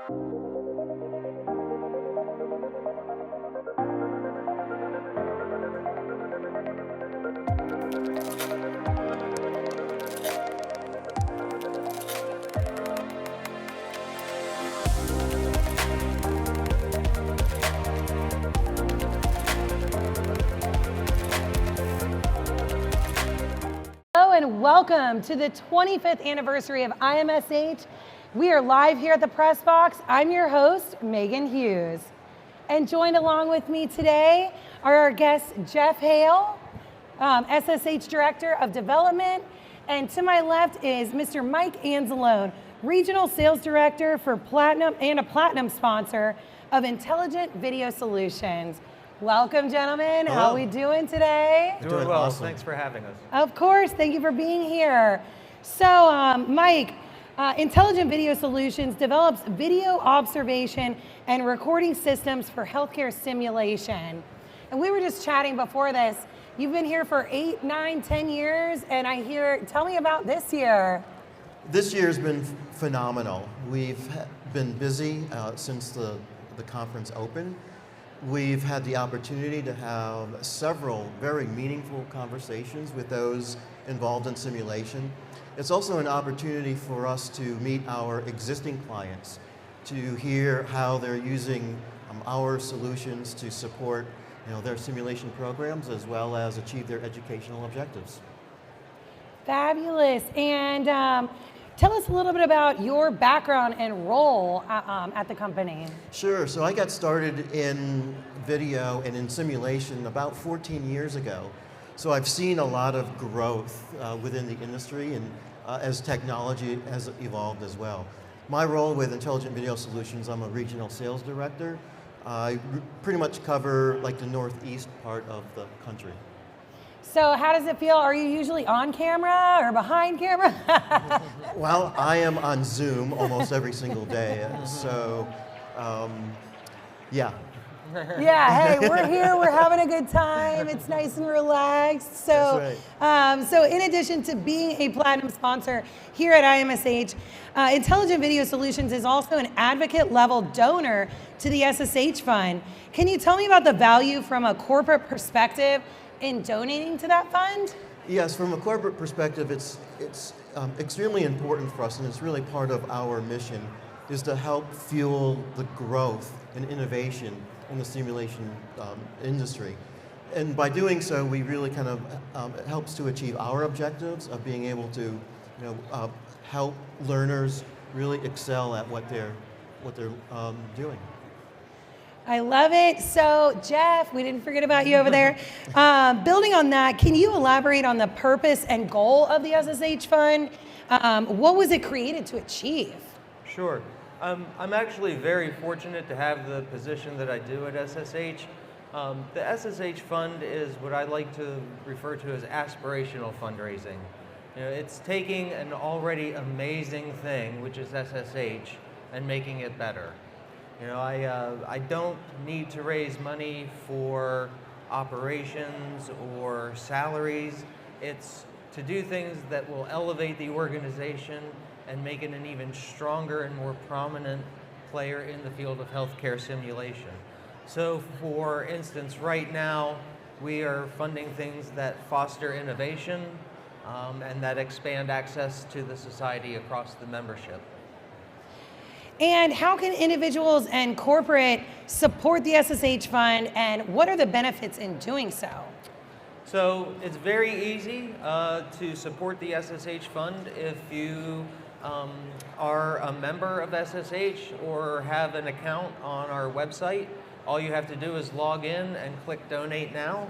And welcome to the 25th anniversary of IMSH. We are live here at the Press Box. I'm your host, Meghan Hughes. And joined along with me today are our guests, Jeff Hale, SSH Director of Development, and to my left is Mr. Mike Anzalone, Regional Sales Director for Platinum and a Platinum sponsor of Intelligent Video Solutions. Welcome, gentlemen. Hello. How are we doing today? Doing well. Awesome. Thanks for having us. Of course. Thank you for being here. So, Mike, Intelligent Video Solutions develops video observation and recording systems for healthcare simulation. And we were just chatting before this. You've been here for 8, 9, 10 years, and tell me about this year. This year's been phenomenal. We've been busy since the conference opened. We've had the opportunity to have several very meaningful conversations with those involved in simulation. It's also an opportunity for us to meet our existing clients, to hear how they're using our solutions to support their simulation programs as well as achieve their educational objectives. Fabulous. And tell us a little bit about your background and role at the company. Sure. So I got started in video and in simulation about 14 years ago. So I've seen a lot of growth within the industry and as technology has evolved as well. My role with Intelligent Video Solutions, I'm a regional sales director. I pretty much cover like the northeast part of the country. So how does it feel? Are you usually on camera or behind camera? Well, I am on Zoom almost every single day, so yeah. Yeah, hey, we're here, we're having a good time, it's nice and relaxed. So, That's right. So in addition to being a Platinum sponsor here at IMSH, Intelligent Video Solutions is also an advocate level donor to the SSH Fund. Can you tell me about the value from a corporate perspective in donating to that fund? Yes, from a corporate perspective, it's extremely important for us, and it's really part of our mission, is to help fuel the growth and innovation in the simulation industry. And by doing so, we really kind of, it helps to achieve our objectives of being able to help learners really excel at what they're doing. I love it. So Jeff, we didn't forget about you over there. Building on that, can you elaborate on the purpose and goal of the SSH Fund? What was it created to achieve? Sure. I'm actually very fortunate to have the position that I do at SSH. The SSH Fund is what I like to refer to as aspirational fundraising. It's taking an already amazing thing, which is SSH, and making it better. I don't need to raise money for operations or salaries. It's to do things that will elevate the organization and make it an even stronger and more prominent player in the field of healthcare simulation. So for instance, right now, we are funding things that foster innovation and that expand access to the society across the membership. And how can individuals and corporate support the SSH Fund, and what are the benefits in doing so? So it's very easy to support the SSH Fund if you are a member of SSH or have an account on our website. All you have to do is log in and click Donate Now.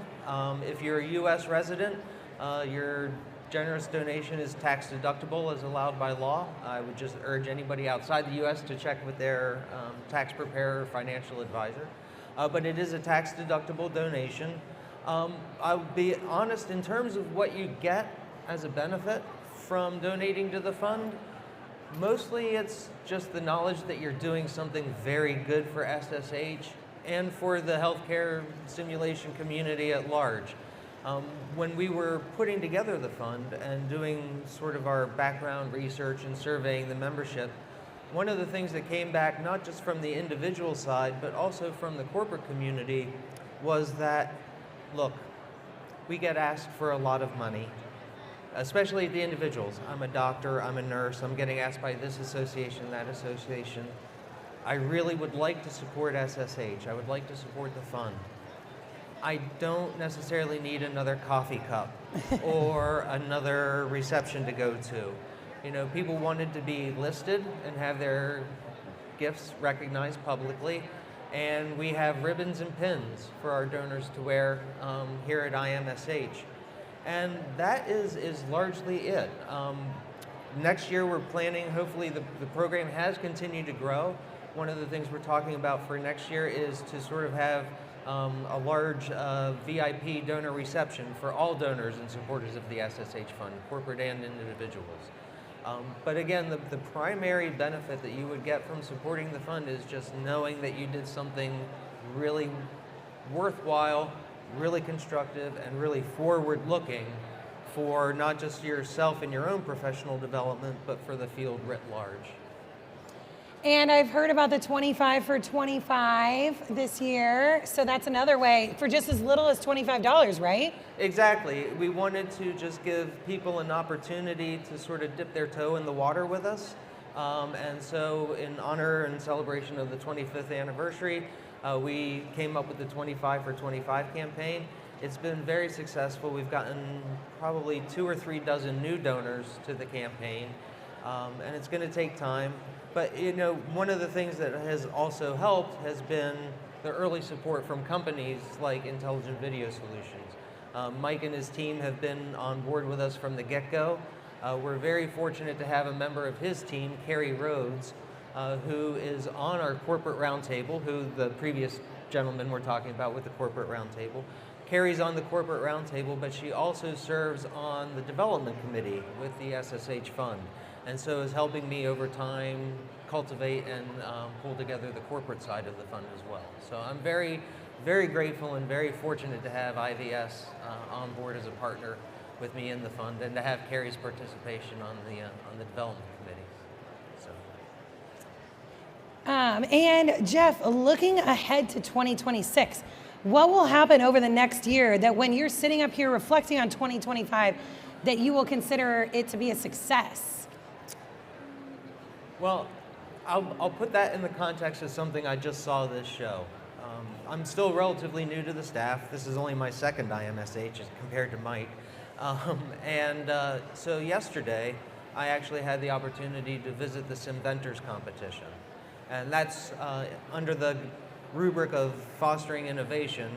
If you're a U.S. resident, your generous donation is tax deductible as allowed by law. I would just urge anybody outside the U.S. to check with their tax preparer or financial advisor. But it is a tax deductible donation. I'll be honest, in terms of what you get as a benefit from donating to the fund, mostly it's just the knowledge that you're doing something very good for SSH and for the healthcare simulation community at large. When we were putting together the fund and doing sort of our background research and surveying the membership, one of the things that came back, not just from the individual side, but also from the corporate community, was that, look, we get asked for a lot of money, especially the individuals. I'm a doctor, I'm a nurse, I'm getting asked by this association, that association. I really would like to support SSH. I would like to support the fund. I don't necessarily need another coffee cup or another reception to go to. You know, people wanted to be listed and have their gifts recognized publicly, and we have ribbons and pins for our donors to wear here at IMSH. And that is largely it. Next year we're planning, hopefully the program has continued to grow. One of the things we're talking about for next year is to sort of have a large VIP donor reception for all donors and supporters of the SSH Fund, corporate and individuals. But again, the primary benefit that you would get from supporting the fund is just knowing that you did something really worthwhile, really constructive, and really forward-looking for not just yourself and your own professional development, but for the field writ large. And I've heard about the 25 for 25 this year. So that's another way for just as little as $25, right? Exactly. We wanted to just give people an opportunity to sort of dip their toe in the water with us. And so in honor and celebration of the 25th anniversary, we came up with the 25 for 25 campaign. It's been very successful. We've gotten probably 2 or 3 dozen new donors to the campaign. And it's going to take time. But you know, one of the things that has also helped has been the early support from companies like Intelligent Video Solutions. Mike and his team have been on board with us from the get-go. We're very fortunate to have a member of his team, Carrie Rhodes, who is on our corporate roundtable, who the previous gentleman we're talking about with the corporate roundtable. Carrie's on the corporate roundtable, but she also serves on the development committee with the SSH Fund. And so is helping me over time cultivate and pull together the corporate side of the fund as well. So I'm very, very grateful and very fortunate to have IVS on board as a partner with me in the fund, and to have Carrie's participation on the development committee. So. And Jeff, looking ahead to 2026, what will happen over the next year that when you're sitting up here reflecting on 2025, that you will consider it to be a success? Well, I'll put that in the context of something I just saw this show. I'm still relatively new to the staff. This is only my second IMSH compared to Mike. So yesterday, I actually had the opportunity to visit the Simventors competition. And that's under the rubric of fostering innovation.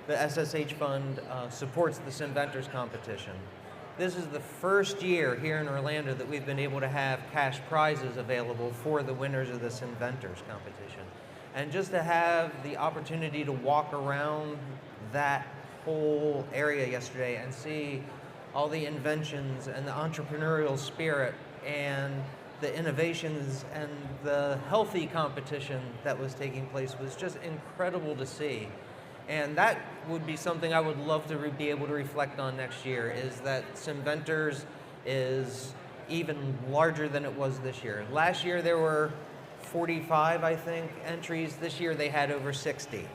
The SSH Fund supports the Simventors competition. This is the first year here in Orlando that we've been able to have cash prizes available for the winners of this Inventors competition. And just to have the opportunity to walk around that whole area yesterday and see all the inventions and the entrepreneurial spirit and the innovations and the healthy competition that was taking place was just incredible to see. And that would be something I would love to be able to reflect on next year, is that Simventors is even larger than it was this year. Last year there were 45, I think, entries. This year they had over 60.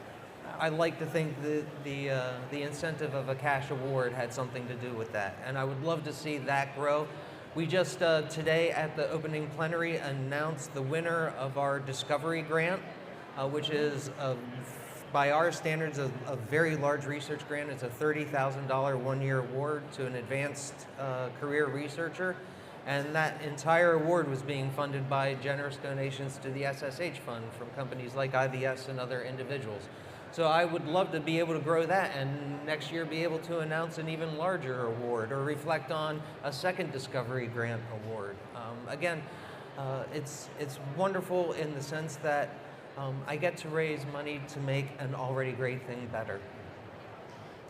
I like to think that the incentive of a cash award had something to do with that, and I would love to see that grow. We just today at the opening plenary announced the winner of our Discovery Grant, which is by our standards, a very large research grant. It's a $30,000 one-year award to an advanced career researcher. And that entire award was being funded by generous donations to the SSH Fund from companies like IVS and other individuals. So I would love to be able to grow that, and next year be able to announce an even larger award or reflect on a second Discovery Grant award. Again, it's wonderful in the sense that I get to raise money to make an already great thing better.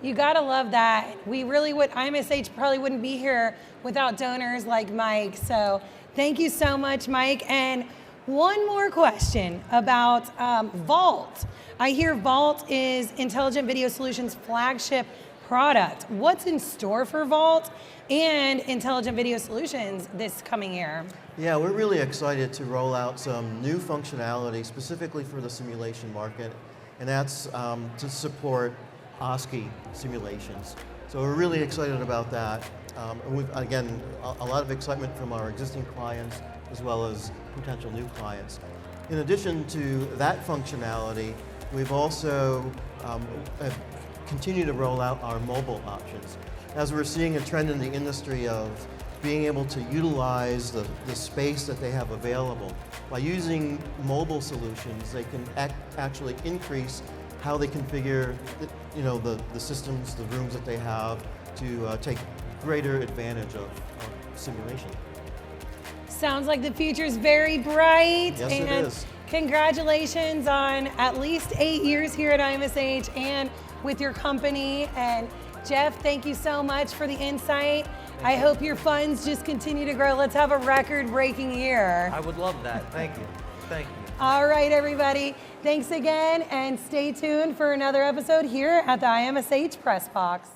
You gotta love that. We really would, IMSH probably wouldn't be here without donors like Mike. So thank you so much, Mike. And one more question about Vault. I hear Vault is Intelligent Video Solutions' flagship product. What's in store for Vault and Intelligent Video Solutions this coming year? Yeah, we're really excited to roll out some new functionality specifically for the simulation market, and that's to support OSCE simulations. So we're really excited about that. And we've, again, a lot of excitement from our existing clients as well as potential new clients. In addition to that functionality, we've also continued to roll out our mobile options. As we're seeing a trend in the industry of being able to utilize the space that they have available. By using mobile solutions, they can actually increase how they configure the systems, the rooms that they have to take greater advantage of simulation. Sounds like the future's very bright. Yes, and it is. Congratulations on at least 8 years here at IMSH and with your company. And Jeff, thank you so much for the insight. I hope your funds just continue to grow. Let's have a record-breaking year. I would love that. Thank you. Thank you. All right, everybody. Thanks again, and stay tuned for another episode here at the IMSH Press Box.